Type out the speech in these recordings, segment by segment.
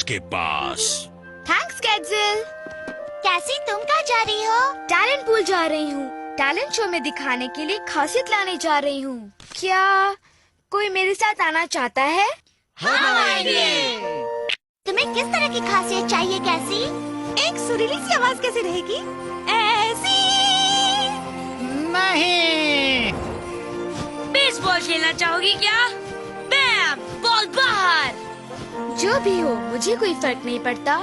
के पास। थैंक्स कैटजिल। कैसी तुम कहाँ जा रही हो? टैलेंट पूल जा रही हूँ। टैलेंट शो में दिखाने के लिए खासियत लाने जा रही हूँ। क्या कोई मेरे साथ आना चाहता है? हम आएंगे। तुम्हें किस तरह की खासियत चाहिए कैसी? एक सुरीली सी आवाज कैसी रहेगी? ऐसी नहीं। बेसबॉल खेलना चाहोगी क्या? बैम, बॉल बाहर। जो भी हो मुझे कोई फर्क नहीं पड़ता।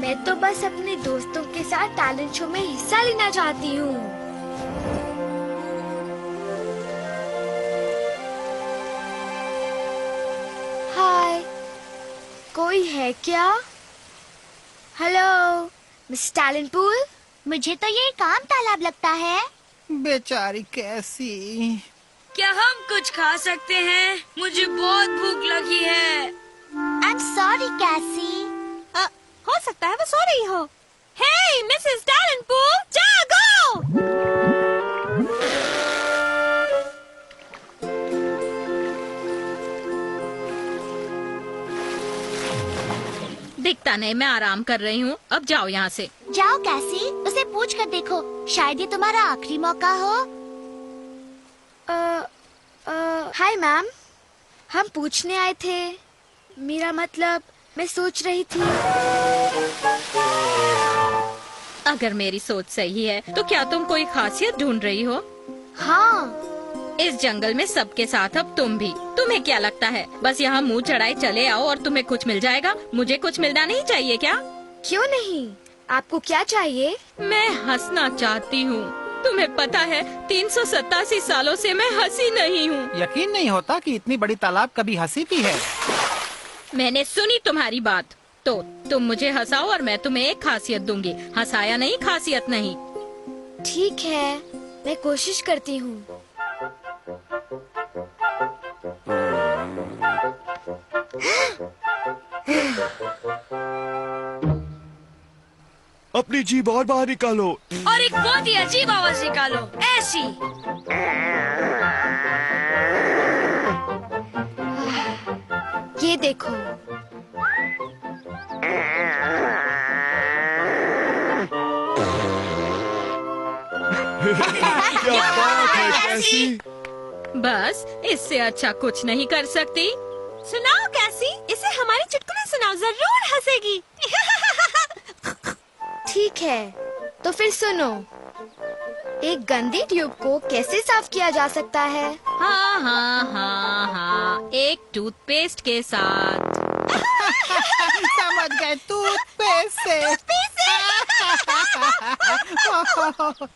मैं तो बस अपने दोस्तों के साथ टैलेंट शो में हिस्सा लेना चाहती हूँ। हाय, कोई है क्या? Hello miss talent pool. मुझे तो ये काम तालाब लगता है। बेचारी कैसी। क्या हम कुछ खा सकते हैं? मुझे बहुत भूख लगी है। I'm sorry कैसी। हो सकता है वो सो रही हो। हे मिसेस टैलेंट पूल, जागो! दिखता नहीं, मैं आराम कर रही हूँ। अब जाओ यहाँ से। जाओ कैसी, उसे पूछ कर देखो, शायद ये तुम्हारा आखिरी मौका हो। हाय मैम, हम पूछने आए थे। मेरा मतलब मैं सोच रही थी। अगर मेरी सोच सही है तो क्या तुम कोई खासियत ढूंढ रही हो? हाँ, इस जंगल में सबके साथ अब तुम भी। तुम्हें क्या लगता है बस यहाँ मुंह चढ़ाए चले आओ और तुम्हें कुछ मिल जाएगा? मुझे कुछ मिलना नहीं चाहिए क्या? क्यों नहीं? आपको क्या चाहिए? मैं हंसना चाहती हूँ। तुम्हें पता है 387 सालों से मैं हंसी नहीं हूँ। यकीन नहीं होता कि इतनी बड़ी तालाब कभी हंसी भी है। मैंने सुनी तुम्हारी बात, तो तुम मुझे हंसाओ और मैं तुम्हें एक खासियत दूंगी। हंसाया नहीं, खासियत नहीं। ठीक है, मैं कोशिश करती हूँ। अपनी जीभ और बाहर निकालो। और एक बहुत ही अजीब आवाज निकालो, ऐसी। ये देखो। क्या बात है कैसी? बस इससे अच्छा कुछ नहीं कर सकती। सुनाओ कैसी, इसे हमारी चुटकुले सुनाओ, जरूर हंसेगी। ठीक है, तो फिर सुनो। एक गंदी ट्यूब को कैसे साफ किया जा सकता है? हाँ हाँ हाँ हाँ, एक टूथपेस्ट के साथ। समझ गए, टूथपेस्ट से।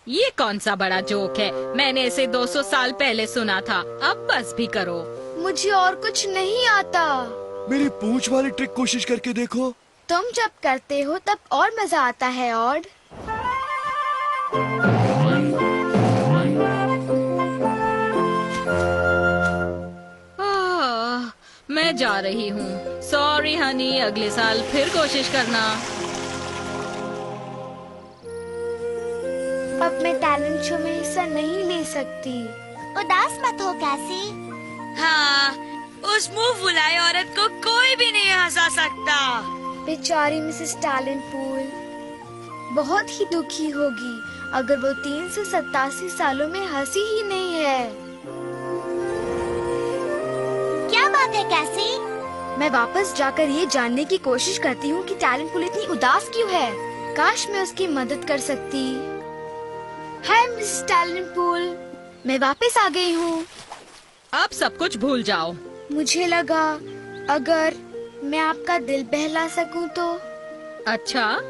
ये कौन सा बड़ा जोक है? मैंने इसे 200 साल पहले सुना था। अब बस भी करो। मुझे और कुछ नहीं आता। मेरी पूंछ वाली ट्रिक कोशिश करके देखो। तुम जब करते हो तब और मजा आता है। ऑड मैं जा रही हूँ। सॉरी हनी, अगले साल फिर कोशिश करना। अब मैं टैलेंट शो में हिस्सा नहीं ले सकती। उदास मत हो कैसी। हाँ, उस मुंह फुलाए औरत को कोई भी नहीं हंसा सकता। बेचारी मिसेस टैलेंट पूल बहुत ही दुखी होगी अगर वो 387 सालों में हंसी ही नहीं है। क्या बात है कैसी? मैं वापस जाकर ये जानने की कोशिश करती हूँ कि टैलेंट पूल इतनी उदास क्यों है। काश मैं उसकी मदद कर सकती। हाय मिसेस टैलेंट पूल, मैं वापस आ गई हूँ। अब सब कुछ भूल जाओ। मुझे लगा अगर मैं आपका दिल बहला सकूं तो। अच्छा,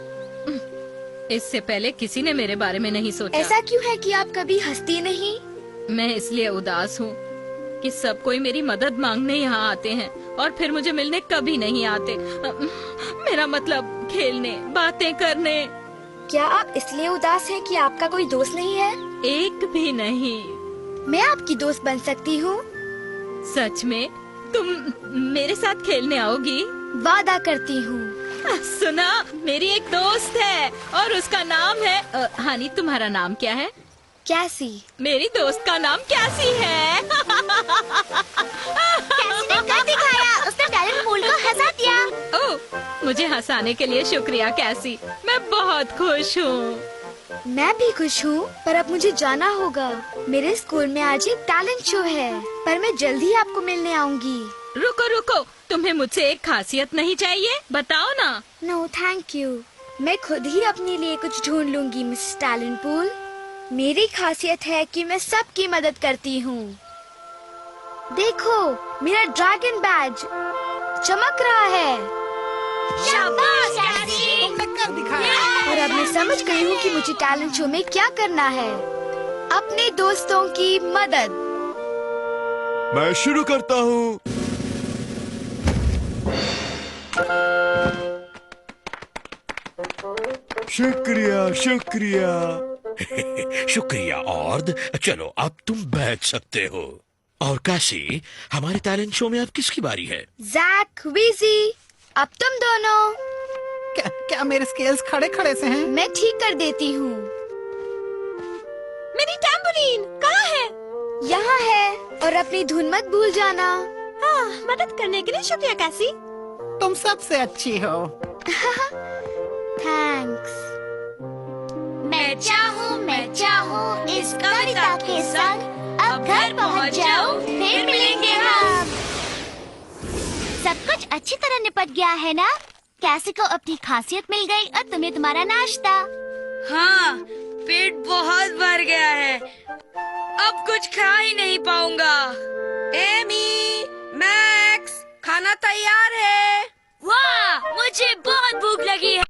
इससे पहले किसी ने मेरे बारे में नहीं सोचा। ऐसा क्यों है कि आप कभी हंसती नहीं? मैं इसलिए उदास हूँ कि सब कोई मेरी मदद मांगने यहाँ आते हैं और फिर मुझे मिलने कभी नहीं आते। मेरा मतलब खेलने, बातें करने। क्या आप इसलिए उदास हैं कि आपका कोई दोस्त नहीं है? एक भी नहीं। मैं आपकी दोस्त बन सकती हूँ। सच में? तुम मेरे साथ खेलने आओगी? वादा करती हूँ। सुना, मेरी एक दोस्त है और उसका नाम है हानी। तुम्हारा नाम क्या है? कैसी। मेरी दोस्त का नाम कैसी है? कैसी ने कर दिखाया। उसने टैलेंट पूल तुमको हंसा दिया। ओह, मुझे हंसाने के लिए शुक्रिया कैसी। मैं बहुत खुश हूँ। मैं भी खुश हूँ, पर अब मुझे जाना होगा। मेरे स्कूल में आज एक टैलेंट शो है, पर मैं जल्द ही आपको मिलने आऊंगी। रुको रुको, तुम्हें मुझसे एक खासियत नहीं चाहिए? बताओ ना। नो थैंक यू, मैं खुद ही अपने लिए कुछ ढूंढ लूंगी मिस टैलेंट पूल। मेरी खासियत है कि मैं सबकी मदद करती हूँ। देखो, मेरा ड्रैगन बैज चमक रहा है शाबाश कैसी। तुमने कर दिखाया। और अब मैं समझ गई हूँ कि मुझे टैलेंट शो में क्या करना है। अपने दोस्तों की मदद। मैं शुरू करता हूँ। शुक्रिया शुक्रिया। शुक्रिया ऑर्ड। चलो अब तुम बैठ सकते हो। और काशी, हमारे टैलेंट शो में अब किसकी बारी है? जैक, वीजी, अब तुम दोनों। क्या मेरे स्केल्स खड़े खड़े से हैं? मैं ठीक कर देती हूँ। मेरी टैम्बोलिन कहाँ है? यहाँ है, और अपनी धुन मत भूल जाना। मदद करने के लिए शुक्रिया कैसी। तुम सबसे अच्छी हो। थैंक्स। मैं चाहूँ इस कविता के संग अब घर पहुँच जाऊँ, फिर मिलेंगे हम। सब कुछ अच्छी तरह निपट गया है ना? कैसी को अपनी खासियत मिल गई और तुम्हें तुम्हारा नाश्ता। हाँ, पेट बहुत भर गया है। अब कुछ खा ही नहीं पाऊंगा। एमी, मैक्स, खाना तैयार है। वाह, मुझे बहुत भूख लगी है।